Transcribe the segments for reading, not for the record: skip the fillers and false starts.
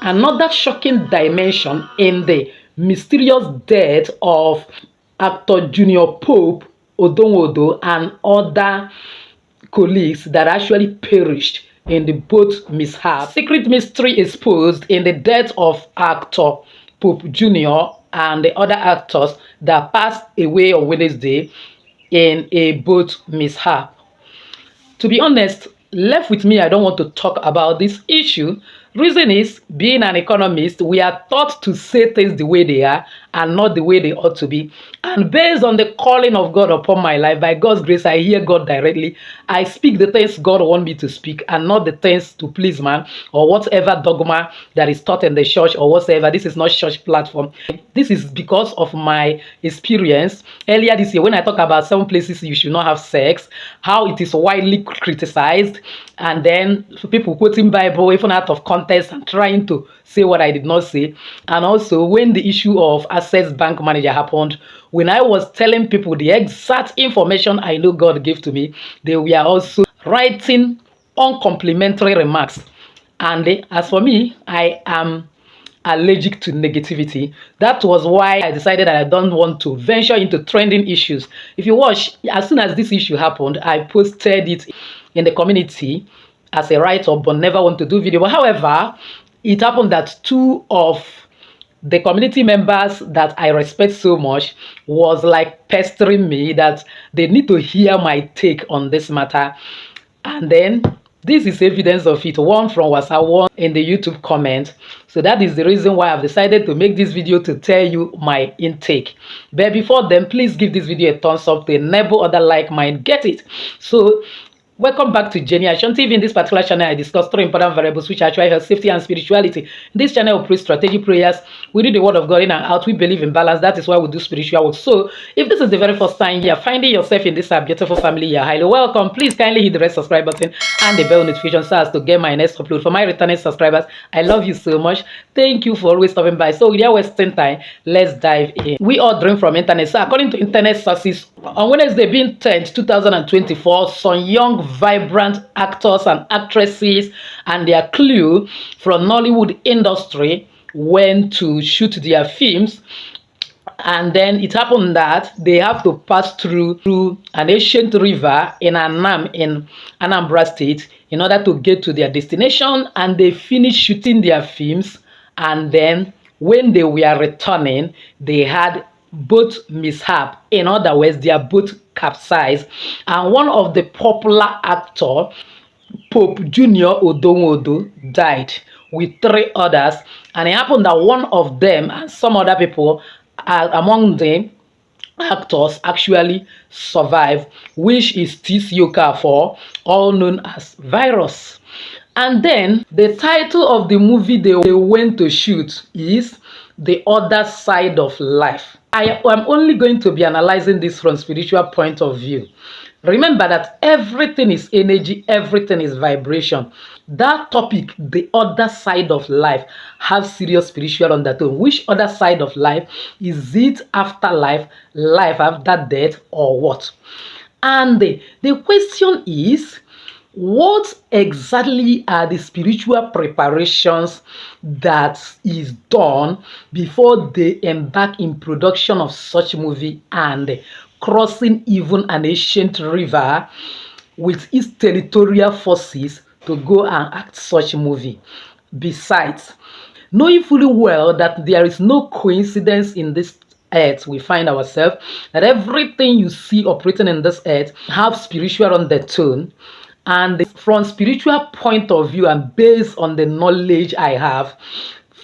Another shocking dimension in the mysterious death of actor Junior Pope Odonwodo and other colleagues that actually perished in the boat mishap. Secret mystery exposed in the death of actor Pope Jr. and the other actors that passed away on Wednesday in a boat mishap. To be honest, left with me, I don't want to talk about this issue. Reason is, being an economist, we are taught to say things the way they are and not the way they ought to be. And based on the calling of God upon my life, by God's grace, I hear God directly. I speak the things God wants me to speak and not the things to please man or whatever dogma that is taught in the church or whatever. This is not church platform. This is because of my experience. Earlier this year, when I talk about 7 places you should not have sex, how it is widely criticized, and then people quoting Bible even out of context and trying to say what I did not say. And also when the issue of Access Bank manager happened, when I was telling people the exact information I know God gave to me, they were also writing uncomplimentary remarks. And as for me, I am allergic to negativity. That was why I decided that I don't want to venture into trending issues. If you watch, as soon as this issue happened, I posted it in the community as a write-up, but never want to do video. But however, it happened that two of the community members that I respect so much was like pestering me that they need to hear my take on this matter. And then this is evidence of it. One from Wasa, one in the YouTube comment. So that is the reason why I've decided to make this video to tell you my intake. But before then, please give this video a thumbs up to enable other like mine get it. So welcome back to Jenny Ashon TV. In this particular channel, I discuss 3 important variables which actually help safety and spirituality. In this channel, we pray strategic prayers. We read the word of God in and out. We believe in balance. That is why we do spiritual work. So if this is the very first time you are finding yourself in this beautiful family, you are highly welcome. Please kindly hit the red subscribe button and the bell notification so as to get my next upload. For my returning subscribers, I love you so much. Thank you for always stopping by. So without wasting time, let's dive in. We all dream from internet. So according to internet sources, on Wednesday being 10th, 2024, some young vibrant actors and actresses and their crew from Nollywood industry went to shoot their films, and then it happened that they have to pass through an ancient river in Anambra State in order to get to their destination, and they finished shooting their films, and then when they were returning, they had boat mishap. In other words, their boat capsized, and one of the popular actor, Pope Jr. Odonwodo, died with 3 others, and it happened that one of them and some other people among the actors actually survived, which is Yoka for all known as virus. And then the title of the movie they went to shoot is The Other Side of Life. I am only going to be analyzing this from spiritual point of view. Remember that everything is energy, everything is vibration. That topic, the other side of life, has serious spiritual undertone. Which other side of life? Is it afterlife, life after death, or what? And the question is, what exactly are the spiritual preparations that is done before they embark in production of such movie and crossing even an ancient river with its territorial forces to go and act such movie? Besides, knowing fully well that there is no coincidence in this earth we find ourselves, that everything you see operating in this earth have spiritual undertone. And from spiritual point of view and based on the knowledge I have,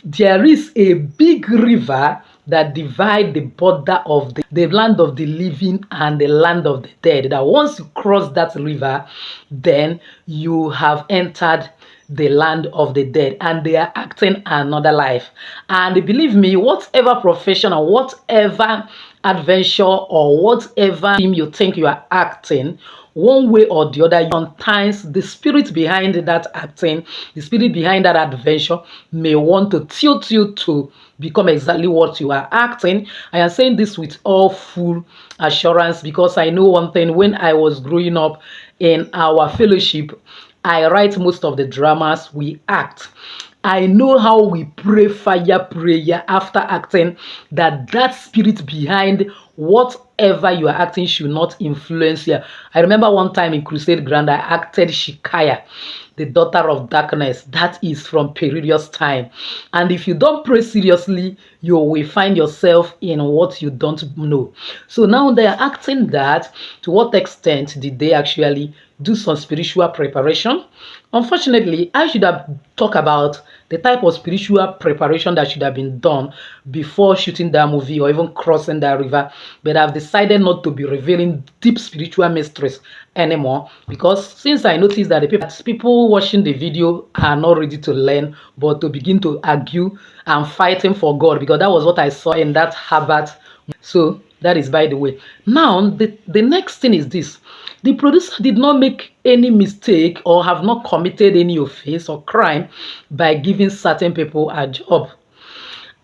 there is a big river that divide the border of the land of the living and the land of the dead. That once you cross that river, then you have entered the land of the dead, and they are acting another life. And believe me, whatever profession or whatever adventure or whatever theme you think you are acting, one way or the other, sometimes the spirit behind that acting, the spirit behind that adventure may want to tilt you to become exactly what you are acting. I am saying this with all full assurance because I know one thing. When I was growing up in our fellowship, I write most of the dramas we act. I know how we pray fire prayer after acting, that that spirit behind whatever you are acting should not influence you. I remember one time in Crusade Grand, I acted Shikaya, the daughter of darkness. That is from perilous time. And if you don't pray seriously, you will find yourself in what you don't know. So now they are acting that. To what extent did they actually do some spiritual preparation? Unfortunately, I should have talked about the type of spiritual preparation that should have been done before shooting that movie or even crossing that river. But I've decided not to be revealing deep spiritual mysteries anymore, because since I noticed that the people watching the video are not ready to learn but to begin to argue and fighting for God, because that was what I saw in that Harvard. So that is by the way. Now, the next thing is this. The producer did not make any mistake or have not committed any offense or crime by giving certain people a job.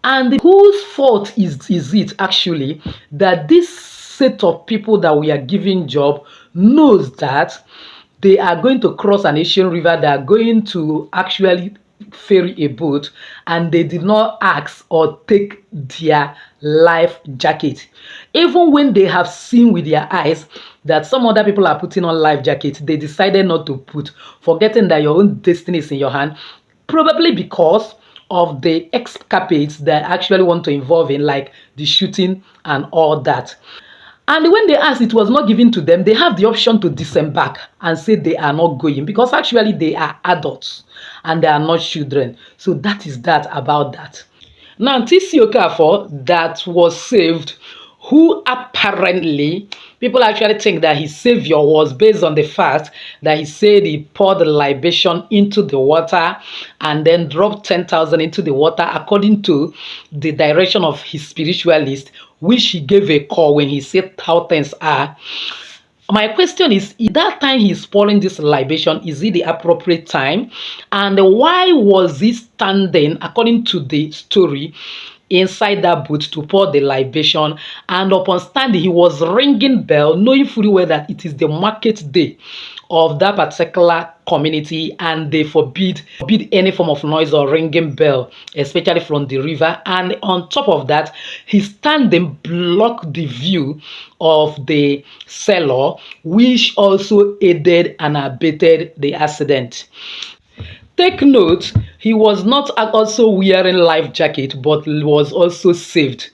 And whose fault is it actually that this set of people that we are giving job knows that they are going to cross an Asian river, they are going to actually ferry a boat, and they did not ask or take their life jacket. Even when they have seen with their eyes that some other people are putting on life jackets, they decided not to put, forgetting that your own destiny is in your hand, probably because of the escapades that actually want to involve in, like the shooting and all that. And when they asked, it was not given to them. They have the option to disembark and say they are not going, because actually they are adults and they are not children. So that is that about that. Now, TC Okafor that was saved, who apparently people actually think that his savior was based on the fact that he said he poured the libation into the water and then dropped 10,000 into the water according to the direction of his spiritualist, which he gave a call when he said how things are. My question is that time he's pouring this libation, is it the appropriate time? And why was he standing, according to the story, inside that boot to pour the libation? And upon standing, he was ringing bell, knowing fully well that it is the market day of that particular community, and they forbid any form of noise or ringing bell, especially from the river. And on top of that, his standing blocked the view of the seller, which also aided and abated the accident. Take note, he was not also wearing life jacket, but was also saved.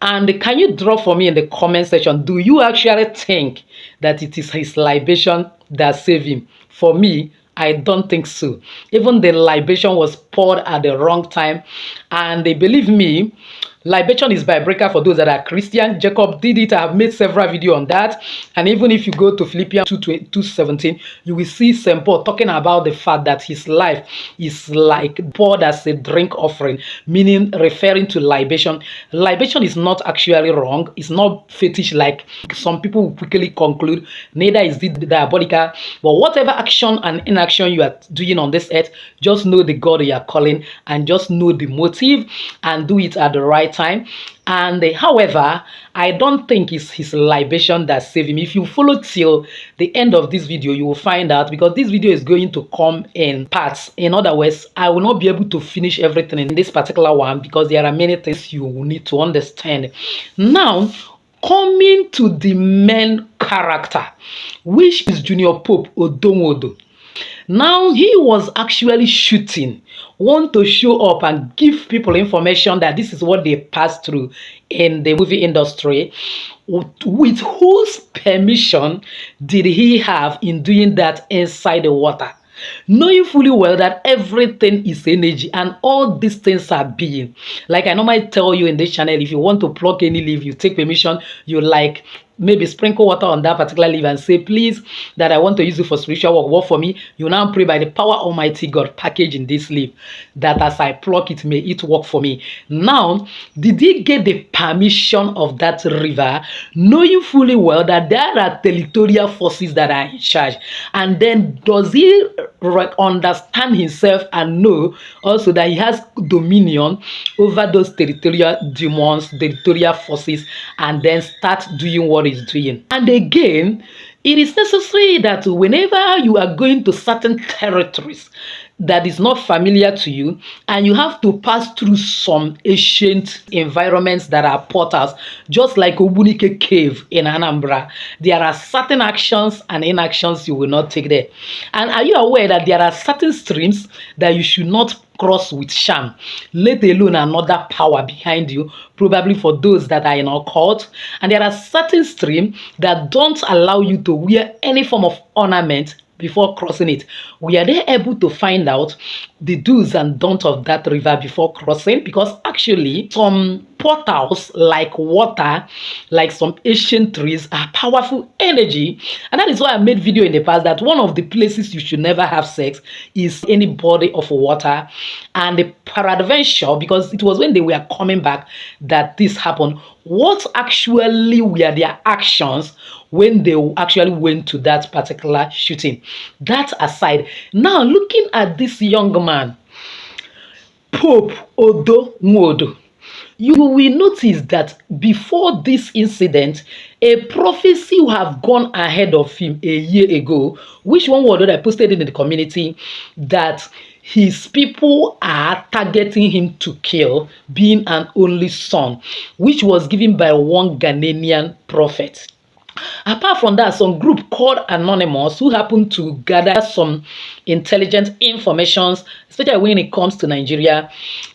And can you drop for me in the comment section, do you actually think that it is his libation that saved him? For me, I don't think so. Even the libation was poured at the wrong time. And they believe me, libation is by breaker for those that are Christian. Jacob did it. I have made several videos on that. And even if you go to Philippians 2:17, you will see St. Paul talking about the fact that his life is like poured as a drink offering, meaning referring to libation. Libation is not actually wrong. It's not fetish like some people will quickly conclude. Neither is it diabolical. But whatever action and inaction you are doing on this earth, just know the God you are calling and just know the motive and do it at the right time. And however, I don't think it's his libation that saved him. If you follow till the end of this video, you will find out, because this video is going to come in parts. In other words, I will not be able to finish everything in this particular one because there are many things you will need to understand. Now, coming to the main character, which is Junior Pope Odomodo. Now he was actually shooting, want to show up and give people information that this is what they passed through in the movie industry. With whose permission did he have in doing that inside the water? Knowing fully well that everything is energy and all these things are being. Like I normally tell you in this channel, if you want to pluck any leaf, you take permission, you like maybe sprinkle water on that particular leaf and say, please, that I want to use it for spiritual work for me. You now pray by the power of Almighty God packaged in this leaf, that as I pluck it, may it work for me. Now, did he get the permission of that river, knowing fully well that there are territorial forces that are in charge? And then does he understand himself and know also that he has dominion over those territorial demons, territorial forces, and then start doing what he's doing? And again, it is necessary that whenever you are going to certain territories, that is not familiar to you, and you have to pass through some ancient environments that are portals, just like Obunike Cave in Anambra. There are certain actions and inactions you will not take there. And are you aware that there are certain streams that you should not cross with sham, let alone another power behind you, probably for those that are in occult? And there are certain streams that don't allow you to wear any form of ornament before crossing it. We are then able to find out the do's and don'ts of that river before crossing, because actually some portals like water, like some ancient trees, are powerful energy. And that is why I made video in the past that one of the places you should never have sex is any body of water. And the peradventure, because it was when they were coming back that this happened, what actually were their actions when they actually went to that particular shooting? That aside, now looking at this young man, Pope Odo Nwodo, you will notice that before this incident, a prophecy will have gone ahead of him a year ago, which one word that I posted in the community, that his people are targeting him to kill, being an only son, which was given by one Ghanaian prophet. Apart from that, some group called Anonymous, who happened to gather some intelligent informations, especially when it comes to Nigeria,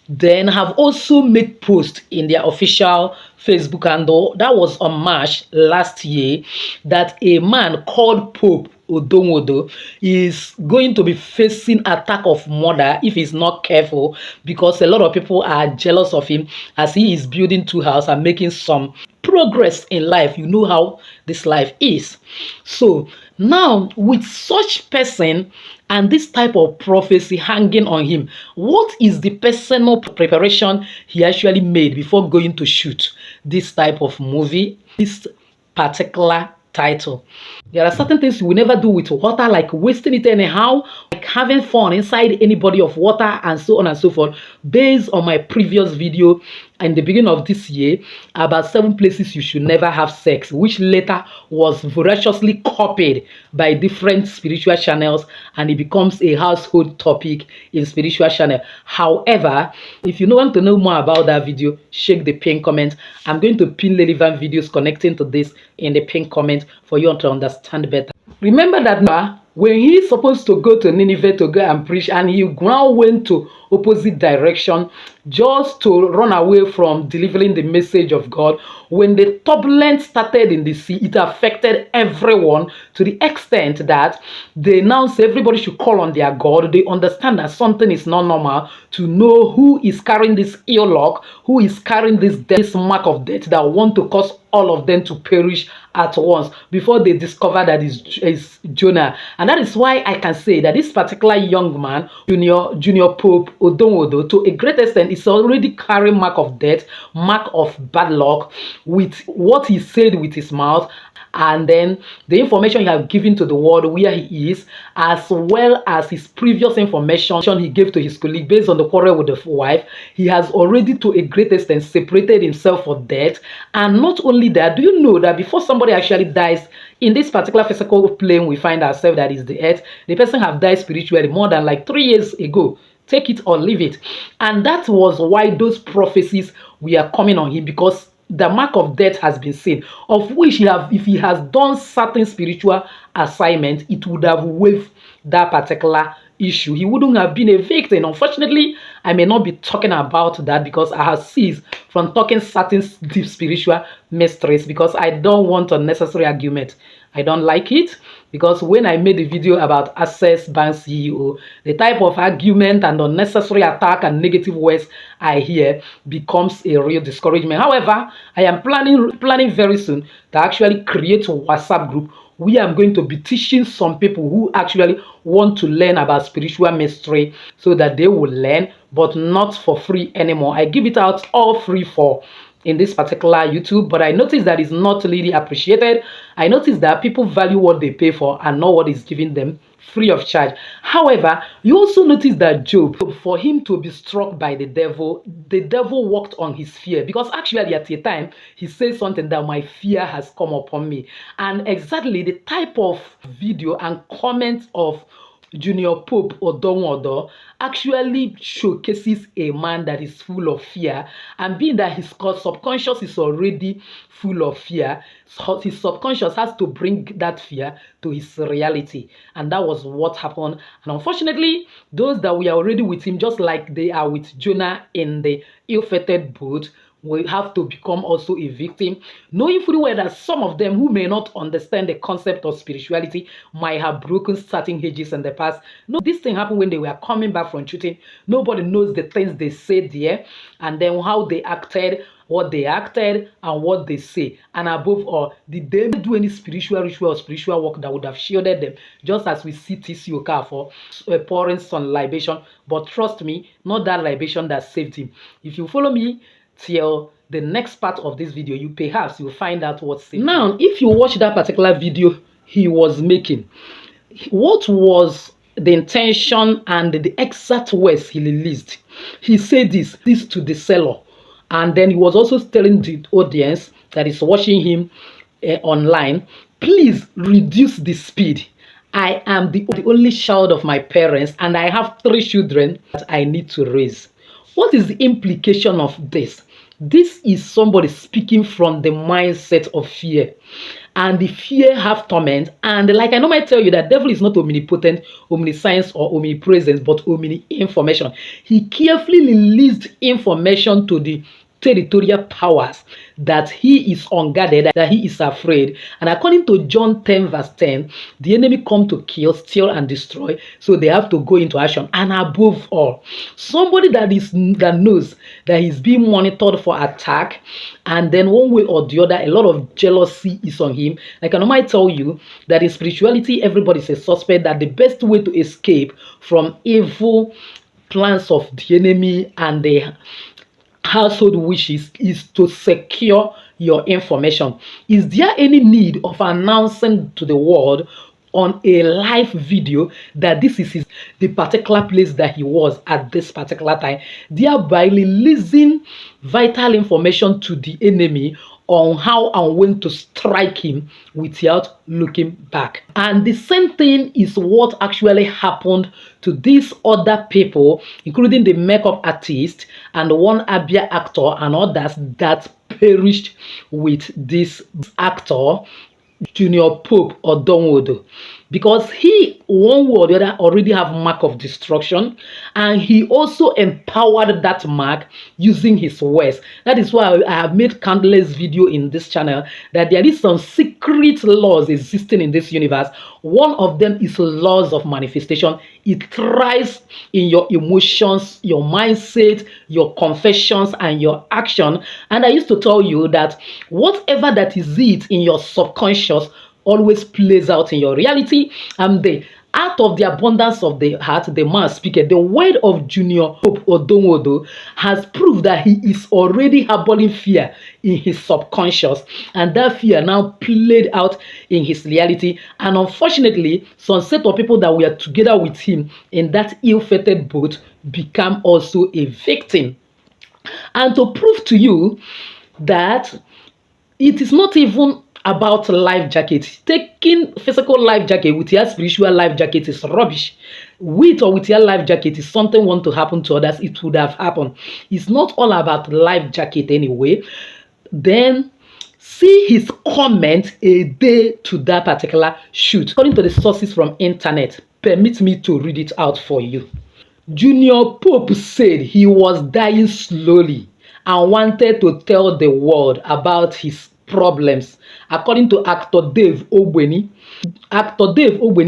then have also made posts in their official Facebook handle. That was on March last year, that a man called Pope Odonwodo is going to be facing attack of murder if he's not careful, because a lot of people are jealous of him as he is building two houses and making some progress in life. You know how this life is. So now, with such person and this type of prophecy hanging on him, what is the personal preparation he actually made before going to shoot this type of movie, this particular title? There are certain things you will never do with water, like wasting it anyhow, like having fun inside any body of water, and so on and so forth. Based on my previous video in the beginning of this year about 7 places you should never have sex, which later was voraciously copied by different spiritual channels, and it becomes a household topic in spiritual channel. However, if you want to know more about that video, check the pin comment. I'm going to pin relevant videos connecting to this in the pin comment for you to understand better. Remember that Noah, when he's supposed to go to Nineveh to go and preach, and he now went to opposite direction just to run away from delivering the message of God, when the turbulence started in the sea, it affected everyone to the extent that they now say everybody should call on their God. They understand that something is not normal, to know who is carrying this ill luck, who is carrying this mark of death that want to cause all of them to perish at once, before they discover that it's Jonah. And that is why I can say that this particular young man, Junior Pope Odonwodo, to a great extent, is already carrying mark of death, mark of bad luck, with what he said with his mouth, and then the information he has given to the world where he is, as well as his previous information he gave to his colleague based on the quarrel with the wife. He has already to a great extent separated himself for death. And not only that, do you know that before somebody actually dies in this particular physical plane we find ourselves, that is the earth, the person have died spiritually more than like 3 years ago. Take it or leave it. And that was why those prophecies were coming on him, because the mark of death has been seen, of which if he has done certain spiritual assignment, it would have waived that particular issue. He wouldn't have been a victim. Unfortunately, I may not be talking about that because I have ceased from talking certain deep spiritual mysteries, because I don't want unnecessary argument. I don't like it, because when I made a video about Access Bank CEO, the type of argument and unnecessary attack and negative words I hear becomes a real discouragement. However, I am planning very soon to actually create a WhatsApp group where I'm going to be teaching some people who actually want to learn about spiritual mystery, so that they will learn, but not for free anymore. I give it out all free for in this particular YouTube, but I noticed that it's not really appreciated. I noticed that people value what they pay for and not what is giving them free of charge. However, you also notice that Job, for him to be struck by the devil worked on his fear, because actually at the time he says something that my fear has come upon me. And exactly the type of video and comments of Junior Pope Odonwodo actually showcases a man that is full of fear, and being that his subconscious is already full of fear, so his subconscious has to bring that fear to his reality, and that was what happened. And unfortunately, those that were already with him, just like they are with Jonah in the ill-fated boat, will have to become also a victim, knowing fully well that some of them who may not understand the concept of spirituality might have broken certain hedges in the past. No, this thing happened when they were coming back from shooting. Nobody knows the things they said there, and then how they acted, what they acted, and what they say. And above all, did they do any spiritual ritual or spiritual work that would have shielded them, just as we see T.C. Okafor pouring some libation. But trust me, not that libation that saved him. If you follow me till the next part of this video, you perhaps you'll find out what saved him. Now, if you watch that particular video he was making, what was the intention and the exact words he released? He said this to the seller, and then he was also telling the audience that is watching him online, please reduce the speed. I am the only child of my parents, and I have 3 children that I need to raise. What is the implication of this? This is somebody speaking from the mindset of fear. And the fear have torment. And like I normally tell you, that devil is not omnipotent, omniscience, or omnipresence, but omni-information. He carefully released information to the territorial powers that he is unguarded, that he is afraid. And according to John 10 verse 10, the enemy come to kill, steal, and destroy. So they have to go into action. And above all, somebody that knows that he's being monitored for attack, and then one way or the other, a lot of jealousy is on him. Like I normally tell you that in spirituality, everybody's a suspect, that the best way to escape from evil plans of the enemy and the household wishes is to secure your information. Is there any need of announcing to the world on a live video that this is the particular place that he was at this particular time, thereby releasing vital information to the enemy on how and when to strike him without looking back? And the same thing is what actually happened to these other people, including the makeup artist and one Abia actor and others that perished with this actor, Junior Pope Odonwodo, because he, one way or the other, already have mark of destruction, and he also empowered that mark using his words. That is why I have made countless video in this channel that there is some secret laws existing in this universe. One of them is laws of manifestation. It thrives in your emotions, your mindset, your confessions, and your action. And I used to tell you that whatever that is it in your subconscious always plays out in your reality. And out of the abundance of the heart, the man speaketh. The word of Junior Pope Odonwodo has proved that he is already harboring fear in his subconscious, and that fear now played out in his reality. And unfortunately, some set of people that were together with him in that ill-fated boat become also a victim. And to prove to you that it is not even about life jacket. Taking physical life jacket with your spiritual life jacket is rubbish. With or with your life jacket is something want to happen to others, it would have happened. It's not all about life jacket anyway. Then see his comment a day to that particular shoot. According to the sources from internet, permit me to read it out for you. Junior Pope said he was dying slowly and wanted to tell the world about his problems. According to actor Dave Ogbenny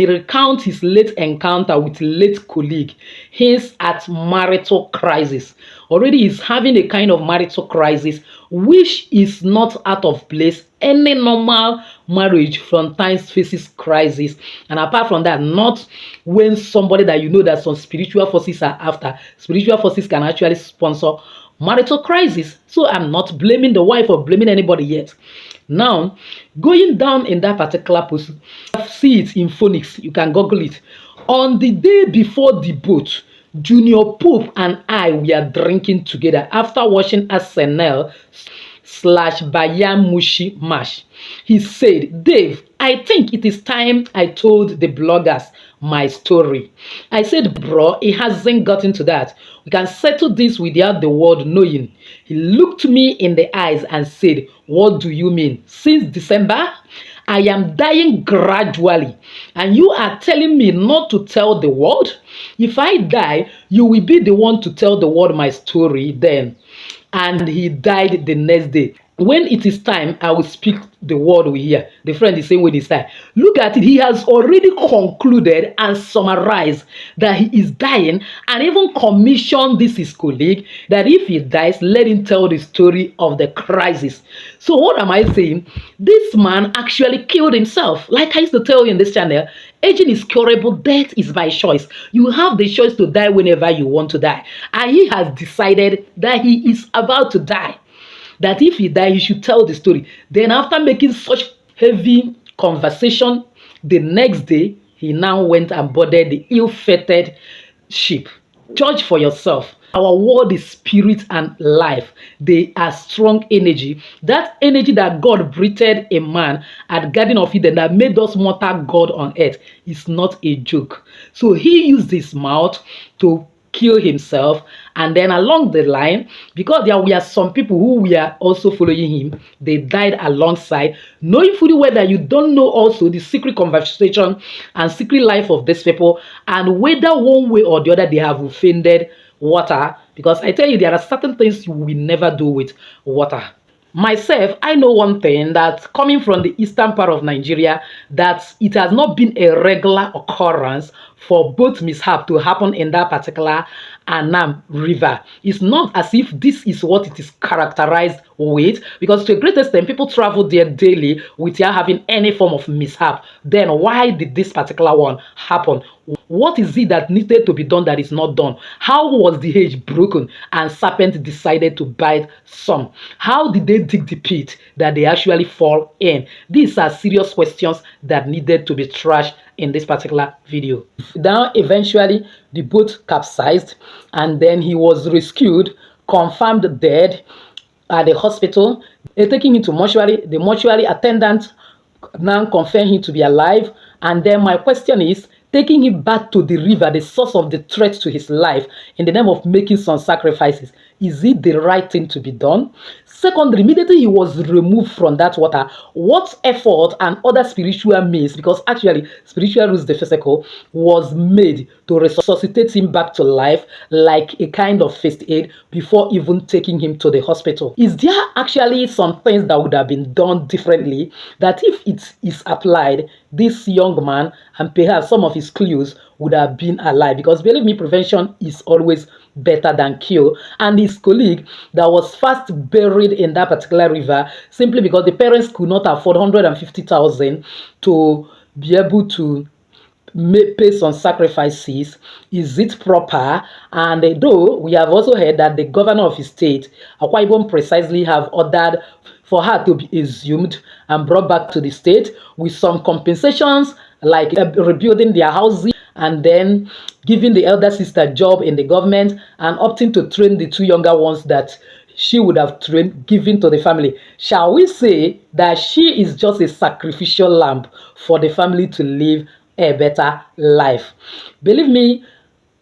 recounts his late encounter with late colleague, hints at marital crisis. Already he's having a kind of marital crisis, which is not out of place. Any normal marriage sometimes faces crisis, and apart from that, not when somebody that you know that some spiritual forces are after. Spiritual forces can actually sponsor marital crisis. So I'm not blaming the wife or blaming anybody yet. Now, going down in that particular post, see it in phonics, you can Google it. On the day before the boat, Junior Pope and I were drinking together after watching SNL / Bayam Mushi Mash. He said, Dave, I think it is time I told the bloggers my story. I said, bro, it hasn't gotten to that. We can settle this without the world knowing. He looked me in the eyes and said, what do you mean? Since December, I am dying gradually, and you are telling me not to tell the world? If I die, you will be the one to tell the world my story then. And he died the next day. When it is time, I will speak the word we hear. The friend is saying when it's time. Look at it. He has already concluded and summarized that he is dying, and even commissioned this his colleague that if he dies, let him tell the story of the crisis. So what am I saying? This man actually killed himself. Like I used to tell you in this channel, aging is curable, death is by choice. You have the choice to die whenever you want to die. And he has decided that he is about to die. That if he died, he should tell the story. Then after making such heavy conversation, the next day, he now went and boarded the ill-fated ship. Judge for yourself. Our world is spirit and life. They are strong energy. That energy that God breathed in man at Garden of Eden that made us mortal God on earth is not a joke. So he used his mouth to kill himself, and then along the line, because there were some people who were also following him, they died alongside, knowing fully well that you don't know also the secret conversation and secret life of these people, and whether one way or the other they have offended water. Because I tell you, there are certain things you will never do with water. Myself, I know one thing, that coming from the eastern part of Nigeria, that it has not been a regular occurrence for both mishap to happen in that particular Anam River. It's not as if this is what it is characterized with, because to a great extent, people travel there daily without having any form of mishap. Then why did this particular one happen? What is it that needed to be done that is not done? How was the hedge broken and serpent decided to bite some? How did they dig the pit that they actually fall in? These are serious questions that needed to be trashed in this particular video. Now, eventually, the boat capsized, and then he was rescued, confirmed dead at the hospital. They're taking him to mortuary. The mortuary attendant now confirmed him to be alive. And then my question is, taking him back to the river, the source of the threat to his life, in the name of making some sacrifices, is it the right thing to be done? Secondly, immediately he was removed from that water, what effort and other spiritual means, because actually spiritual rules the physical, was made to resuscitate him back to life like a kind of first aid before even taking him to the hospital? Is there actually some things that would have been done differently, that if it is applied, this young man and perhaps some of his clues would have been alive? Because believe me, prevention is always better than cure. And his colleague that was fast buried in that particular river, simply because the parents could not afford 150,000 to be able to pay some sacrifices. Is it proper? And though we have also heard that the governor of his state, Akwa Ibom, precisely have ordered for her to be exhumed and brought back to the state with some compensations, like rebuilding their houses, and then giving the elder sister a job in the government, and opting to train the two younger ones that she would have trained, given to the family. Shall we say that she is just a sacrificial lamb for the family to live a better life? Believe me,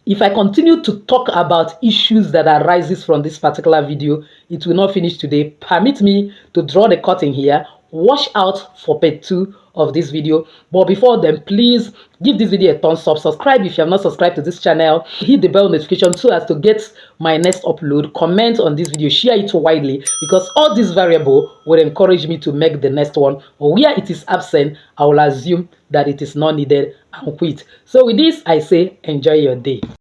if I continue to talk about issues that arises from this particular video, it will not finish today. Permit me to draw the curtain here. Watch out for part 2 of this video. But before then, please give this video a thumbs up. Subscribe if you have not subscribed to this channel. Hit the bell notification so as to get my next upload. Comment on this video. Share it widely, because all these variables will encourage me to make the next one. Or where it is absent, I will assume that it is not needed and quit. So with this, I say enjoy your day.